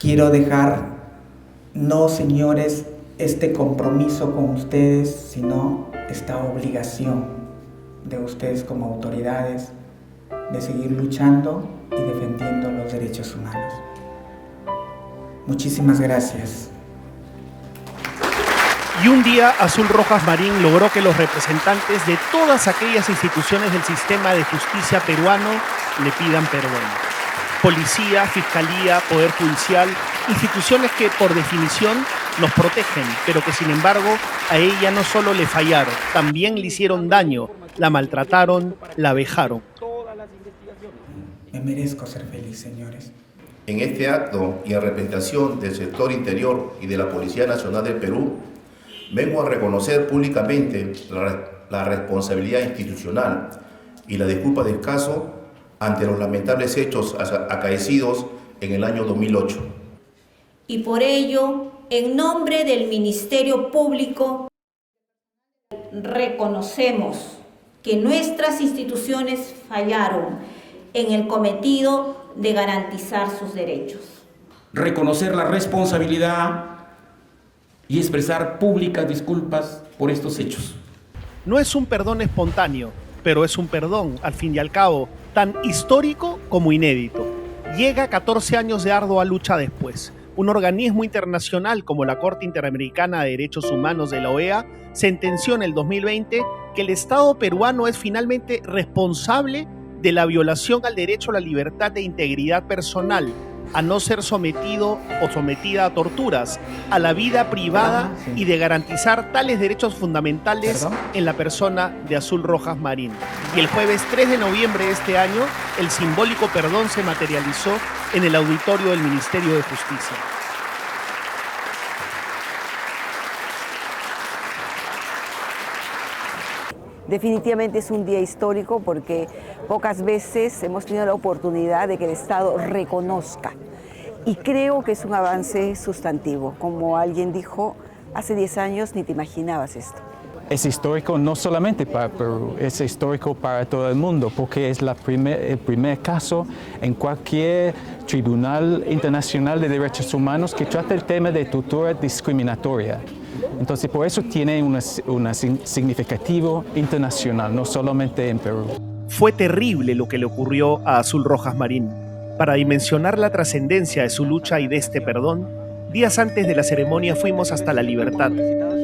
quiero dejar, no señores, este compromiso con ustedes, sino esta obligación de ustedes como autoridades de seguir luchando y defendiendo los derechos humanos. Muchísimas gracias. Y un día Azul Rojas Marín logró que los representantes de todas aquellas instituciones del sistema de justicia peruano le pidan perdón. Policía, fiscalía, poder judicial, instituciones que por definición nos protegen, pero que sin embargo a ella no solo le fallaron, también le hicieron daño, la maltrataron, la vejaron. Me merezco ser feliz, señores. En este acto y en representación del sector interior y de la Policía Nacional del Perú, vengo a reconocer públicamente la responsabilidad institucional y la disculpa del caso ante los lamentables hechos acaecidos en el año 2008. Y por ello, en nombre del Ministerio Público, reconocemos que nuestras instituciones fallaron en el cometido de garantizar sus derechos. Reconocer la responsabilidad y expresar públicas disculpas por estos hechos. No es un perdón espontáneo, pero es un perdón, al fin y al cabo, tan histórico como inédito. Llega 14 años de ardua lucha después. Un organismo internacional como la Corte Interamericana de Derechos Humanos de la OEA sentenció en el 2020 que el Estado peruano es finalmente responsable de la violación al derecho a la libertad e integridad personal, a no ser sometido o sometida a torturas, a la vida privada y de garantizar tales derechos fundamentales en la persona de Azul Rojas Marín. Y el jueves 3 de noviembre de este año, el simbólico perdón se materializó en el auditorio del Ministerio de Justicia. Definitivamente es un día histórico porque pocas veces hemos tenido la oportunidad de que el Estado reconozca. Y creo que es un avance sustantivo. Como alguien dijo, hace 10 años ni te imaginabas esto. Es histórico no solamente para Perú, es histórico para todo el mundo, porque es el primer caso en cualquier tribunal internacional de derechos humanos que trata el tema de tortura discriminatoria. Entonces, por eso tiene un significativo internacional, no solamente en Perú. Fue terrible lo que le ocurrió a Azul Rojas Marín. Para dimensionar la trascendencia de su lucha y de este perdón, días antes de la ceremonia fuimos hasta La Libertad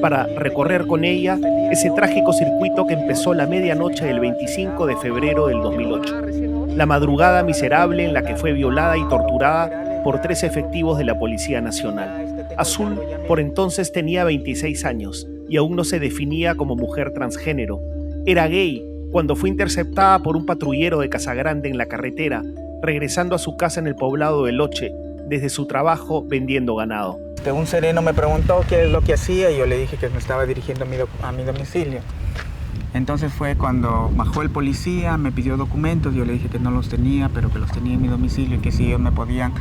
para recorrer con ella ese trágico circuito que empezó la medianoche del 25 de febrero del 2008. La madrugada miserable en la que fue violada y torturada por 3 efectivos de la Policía Nacional. Azul por entonces tenía 26 años y aún no se definía como mujer transgénero. Era gay cuando fue interceptada por un patrullero de Casagrande en la carretera, regresando a su casa en el poblado de Loche, desde su trabajo vendiendo ganado. Un sereno me preguntó qué es lo que hacía y yo le dije que me estaba dirigiendo a mi domicilio. Entonces fue cuando bajó el policía, me pidió documentos, yo le dije que no los tenía, pero que los tenía en mi domicilio y que si ellos me podían,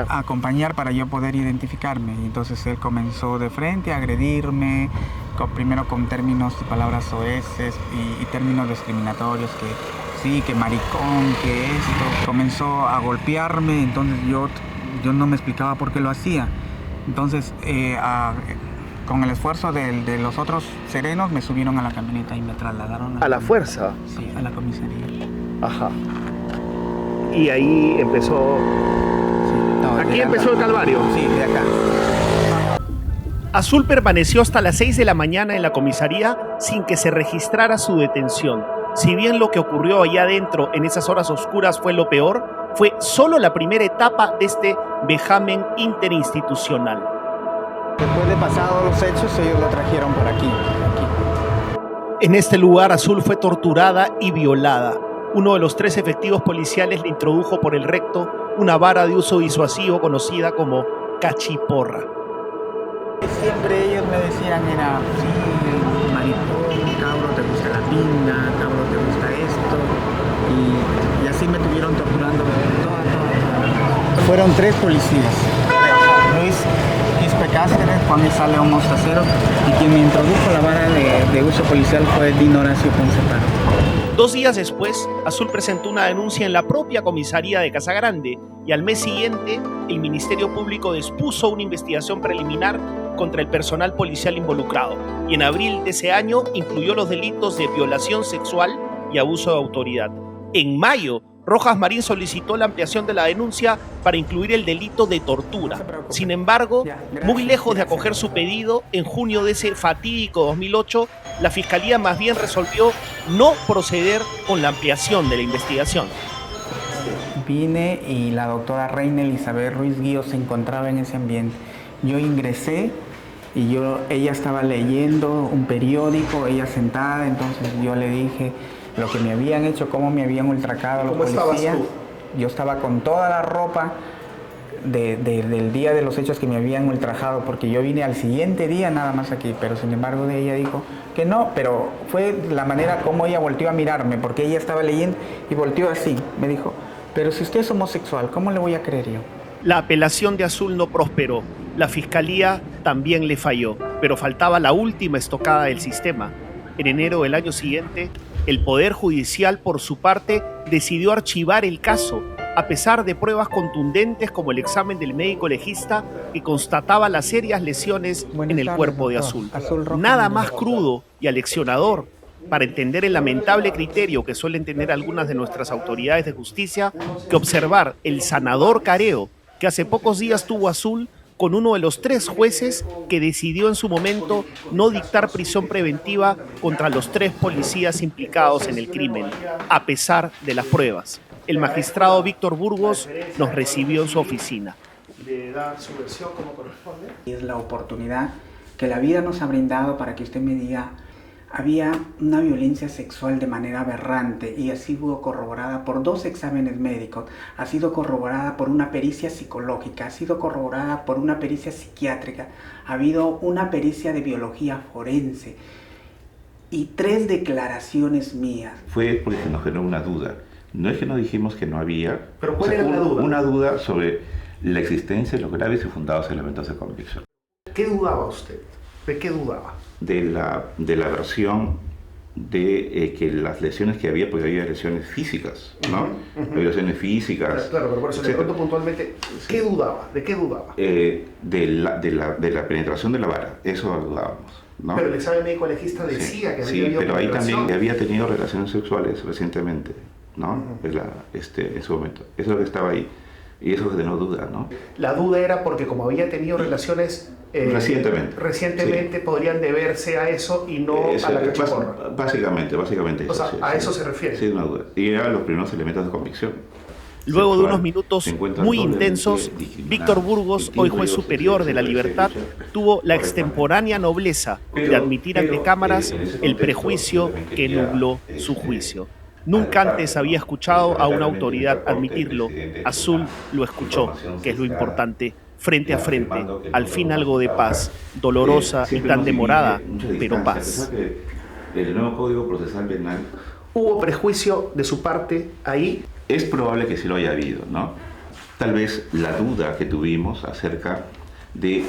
acompañar para yo poder identificarme. Y entonces él comenzó de frente a agredirme, primero con términos y palabras soeces y términos discriminatorios, que sí, que maricón, que esto. Comenzó a golpearme, entonces yo no me explicaba por qué lo hacía. Entonces, con el esfuerzo de los otros serenos, me subieron a la camioneta y me trasladaron ¿A la fuerza? Sí, a la comisaría. Ajá. Y ahí empezó... ¿Aquí empezó el calvario? Sí, de acá. Azul permaneció hasta las 6 de la mañana en la comisaría sin que se registrara su detención. Si bien lo que ocurrió allá adentro en esas horas oscuras fue lo peor, fue solo la primera etapa de este vejamen interinstitucional. Después de pasados los hechos, ellos lo trajeron por aquí. En este lugar, Azul fue torturada y violada. Uno de los 3 efectivos policiales le introdujo por el recto una vara de uso disuasivo conocida como cachiporra. Siempre ellos me decían, sí, maricón, cabro, te gusta la pinga, cabro, te gusta esto. Y así me tuvieron torturando toda. Fueron 3 policías. Luis Quispe Cáceres, Juan Isale León Mostacero, y quien me introdujo la vara de uso policial fue Dino Horacio Ponce Pardo. 2 días después, Azul presentó una denuncia en la propia comisaría de Casagrande y al mes siguiente, el Ministerio Público dispuso una investigación preliminar contra el personal policial involucrado y en abril de ese año incluyó los delitos de violación sexual y abuso de autoridad. En mayo, Rojas Marín solicitó la ampliación de la denuncia para incluir el delito de tortura. Sin embargo, muy lejos de acoger su pedido, en junio de ese fatídico 2008, la Fiscalía más bien resolvió no proceder con la ampliación de la investigación. Vine y la doctora Reina Elizabeth Ruiz Guío se encontraba en ese ambiente. Yo ingresé y ella estaba leyendo un periódico, ella sentada, entonces yo le dije lo que me habían hecho, cómo me habían ultracado los policías. ¿Cómo estabas tú? Yo estaba con toda la ropa del día de los hechos que me habían ultrajado, porque yo vine al siguiente día nada más aquí, pero sin embargo ella dijo que no, pero fue la manera como ella volteó a mirarme, porque ella estaba leyendo y volteó así, me dijo, pero si usted es homosexual, ¿cómo le voy a creer yo? La apelación de Azul no prosperó, la Fiscalía también le falló, pero faltaba la última estocada del sistema. En enero del año siguiente, el Poder Judicial, por su parte, decidió archivar el caso, a pesar de pruebas contundentes como el examen del médico legista que constataba las serias lesiones en el cuerpo de Azul. Nada más crudo y aleccionador para entender el lamentable criterio que suelen tener algunas de nuestras autoridades de justicia que observar el sanador careo que hace pocos días tuvo Azul con uno de los 3 jueces que decidió en su momento no dictar prisión preventiva contra los 3 policías implicados en el crimen, a pesar de las pruebas. El magistrado Víctor Burgos nos recibió en su oficina. ¿Le da su versión como corresponde? Es la oportunidad que la vida nos ha brindado para que usted me diga, había una violencia sexual de manera aberrante y ha sido corroborada por 2 exámenes médicos, ha sido corroborada por una pericia psicológica, ha sido corroborada por una pericia psiquiátrica, ha habido una pericia de biología forense y 3 declaraciones mías. Fue porque se nos generó una duda. No es que nos dijimos que no había. ¿Pero cuál era la duda? Una duda sobre la existencia de los graves y fundados elementos de convicción. ¿Qué dudaba usted? ¿De qué dudaba? De la versión de que las lesiones que había, porque había lesiones físicas, ¿no? Había lesiones físicas. Claro, pero por eso le pregunto puntualmente, ¿qué dudaba? ¿De qué dudaba? De la penetración de la vara, eso dudábamos, ¿no? Pero el examen médico legista decía que había habido pero ahí penetración. también había tenido relaciones sexuales recientemente, ¿no? En su momento. Eso es lo que estaba ahí. Y eso generó duda, ¿no? La duda era porque como había tenido relaciones recientemente sí, podrían deberse a eso y no a la cachiporra. Básicamente o sea, sí, a sí, eso se refiere. Sí, una duda. Y eran los primeros elementos de convicción. Luego sexual, de unos minutos muy intensos, Víctor Burgos, hoy juez superior de la Libertad, tuvo la extemporánea nobleza de admitir ante cámaras el prejuicio que nubló su juicio. Nunca antes había escuchado a una autoridad admitirlo. Azul lo escuchó, que es lo importante, frente a frente, al fin algo de paz, dolorosa y tan demorada, pero paz. El nuevo Código Procesal Penal. ¿Hubo prejuicio de su parte ahí? Es probable que sí lo haya habido, ¿no? Tal vez la duda que tuvimos acerca de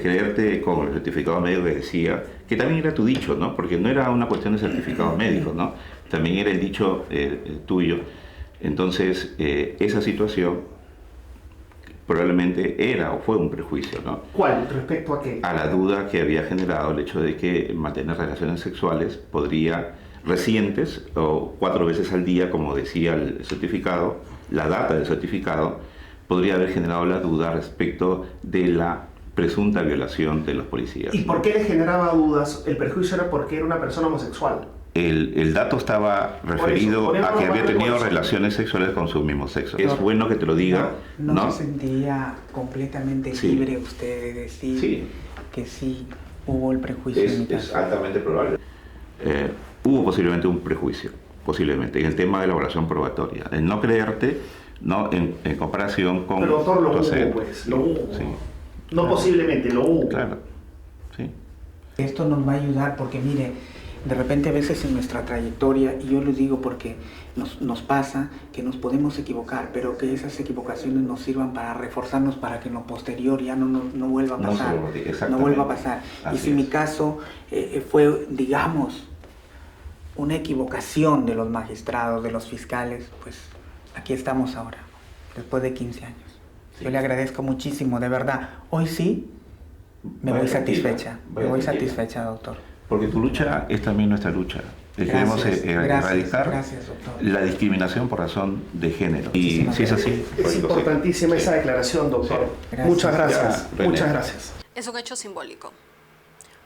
creerte con el certificado médico que decía, que también era tu dicho, ¿no? Porque no era una cuestión de certificado médico, ¿no? También era el dicho tuyo. Entonces, esa situación probablemente era o fue un prejuicio, ¿no? ¿Cuál? ¿Respecto a qué? A la duda que había generado el hecho de que mantener relaciones sexuales podría, recientes o 4 veces al día, como decía el certificado, la data del certificado, podría haber generado la duda respecto de la presunta violación de los policías. ¿Y por qué le generaba dudas? El prejuicio era porque era una persona homosexual. El dato estaba referido a que había tenido relaciones sexuales con su mismo sexo. Es bueno que te lo diga. ¿No se sentía completamente libre usted de decir que sí hubo el prejuicio? Es altamente probable. Hubo posiblemente un prejuicio, posiblemente, en el tema de la evaluación probatoria. El no creerte, ¿no? En comparación con... Pero doctor, lo hubo, pues, lo hubo. Sí. No posiblemente, lo hubo. Claro, sí. Esto nos va a ayudar porque, mire, de repente a veces en nuestra trayectoria, y yo lo digo porque nos pasa que nos podemos equivocar, pero que esas equivocaciones nos sirvan para reforzarnos para que en lo posterior ya no vuelva a pasar. No vuelva a pasar. Y si mi caso fue, digamos, una equivocación de los magistrados, de los fiscales, pues aquí estamos ahora, después de 15 años. Yo le agradezco muchísimo, de verdad. Hoy sí me voy satisfecha, doctor. Porque tu lucha es también nuestra lucha. Queremos erradicar la discriminación por razón de género. Y si es así... Es importantísima esa declaración, doctor. Muchas gracias. Muchas gracias. Es un hecho simbólico,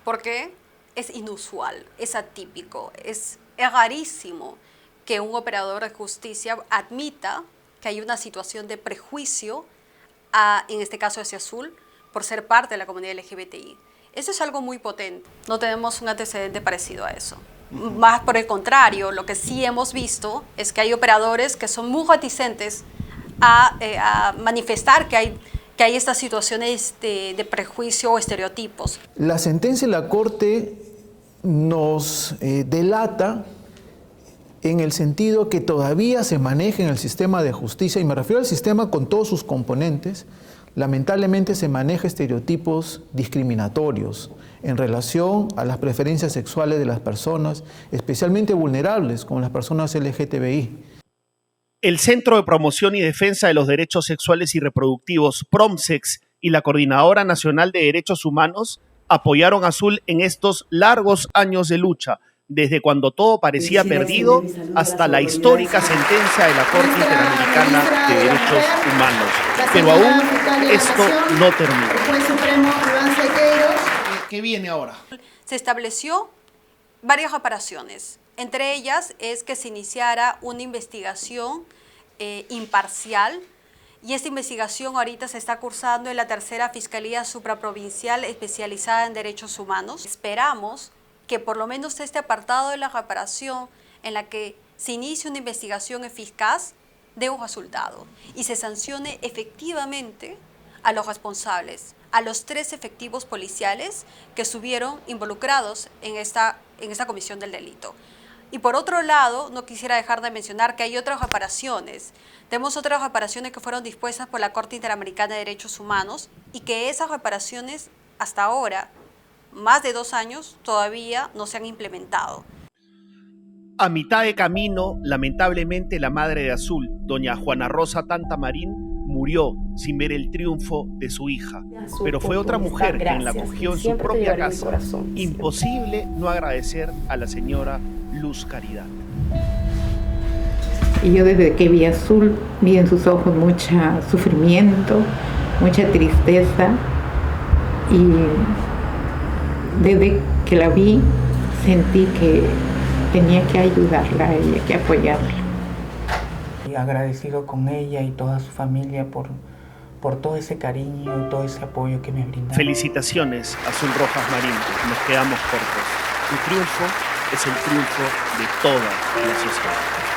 porque es inusual, es atípico, es rarísimo que un operador de justicia admita que hay una situación de prejuicio, en este caso hacia Azul, por ser parte de la comunidad LGBTI. Eso es algo muy potente. No tenemos un antecedente parecido a eso. Más por el contrario, lo que sí hemos visto es que hay operadores que son muy reticentes a manifestar que hay estas situaciones de prejuicio o estereotipos. La sentencia de la Corte nos delata en el sentido que todavía se maneja en el sistema de justicia, y me refiero al sistema con todos sus componentes, lamentablemente se maneja estereotipos discriminatorios en relación a las preferencias sexuales de las personas, especialmente vulnerables, como las personas LGTBI. El Centro de Promoción y Defensa de los Derechos Sexuales y Reproductivos, PROMSEX, y la Coordinadora Nacional de Derechos Humanos apoyaron a Azul en estos largos años de lucha, desde cuando todo parecía perdido hasta la histórica sentencia de la Corte Interamericana de Derechos Humanos. Pero aún esto no termina. ¿Qué viene ahora? Se estableció varias reparaciones. Entre ellas es que se iniciara una investigación imparcial, y esta investigación ahorita se está cursando en la tercera Fiscalía Supraprovincial especializada en Derechos Humanos. Esperamos que por lo menos este apartado de la reparación, en la que se inicie una investigación eficaz, dé un resultado y se sancione efectivamente a los responsables, a los 3 efectivos policiales que estuvieron involucrados en esta comisión del delito. Y por otro lado, no quisiera dejar de mencionar que hay otras reparaciones. Tenemos otras reparaciones que fueron dispuestas por la Corte Interamericana de Derechos Humanos, y que esas reparaciones hasta ahora, más de 2 años, todavía no se han implementado. A mitad de camino, lamentablemente, la madre de Azul, doña Juana Rosa Tantamarín, murió sin ver el triunfo de su hija. Pero fue otra mujer quien la acogió en su propia casa. Imposible no agradecer a la señora Luz Caridad. Y yo desde que vi a Azul, vi en sus ojos mucho sufrimiento, mucha tristeza, y desde que la vi sentí que tenía que ayudarla a ella, que apoyarla. Y agradecido con ella y toda su familia por todo ese cariño y todo ese apoyo que me brindaron. Felicitaciones, Azul Rojas Marín, nos quedamos cortos. Tu triunfo es el triunfo de toda la sociedad.